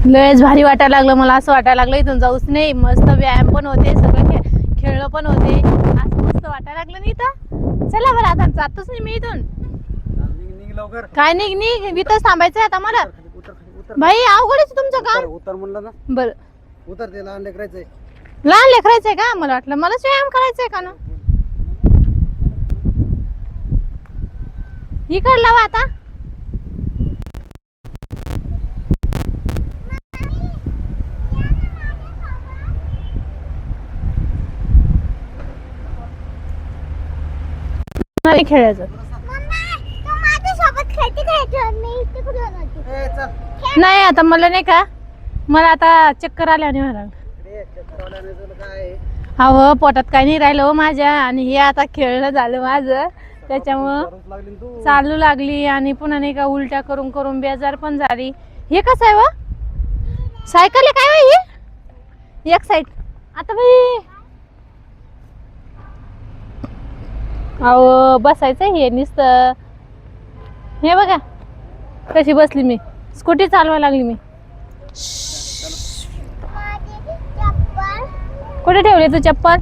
लयच भारी वाटायला लागलं मला. असं वाटायला लागलं इथून जाऊच नाही. मस्त व्यायाम पण होते, सगळं खेळणं पण होते. असं मस्त वाटायला लागलं नाही इथं. चला बरं आता जातोच नाही मी इथून. काय निघ इथंच थांबायचंय आता मला. भाई अवघडच तुमचं काम. उतर म्हणलं ना. बरं उतर, ते लहान लेकरायचंय. लहान लेकरायचंय का? मला वाटलं मलाच व्यायाम करायचंय का ना. इकडला वा आता. नाही खेळायचं. नाही आता मला नाही का, मला आता चक्कर आल्या आणि मला अहो पोटात काही नाही राहिलं हो माझ्या. आणि हे आता खेळणं झालं माझं, त्याच्यामुळं चालू लागली. आणि पुन्हा नाही का उलट्या करून करून बेजार पण झाली. हे कसं आहे व सायकल आहे काय ही एक साईड. आता बाई अहो बसायचं हे नुसतं. हे बघा कशी बसली मी, स्कूटी चालवायला लागली मी. कुठे ठेवली तू चप्पल?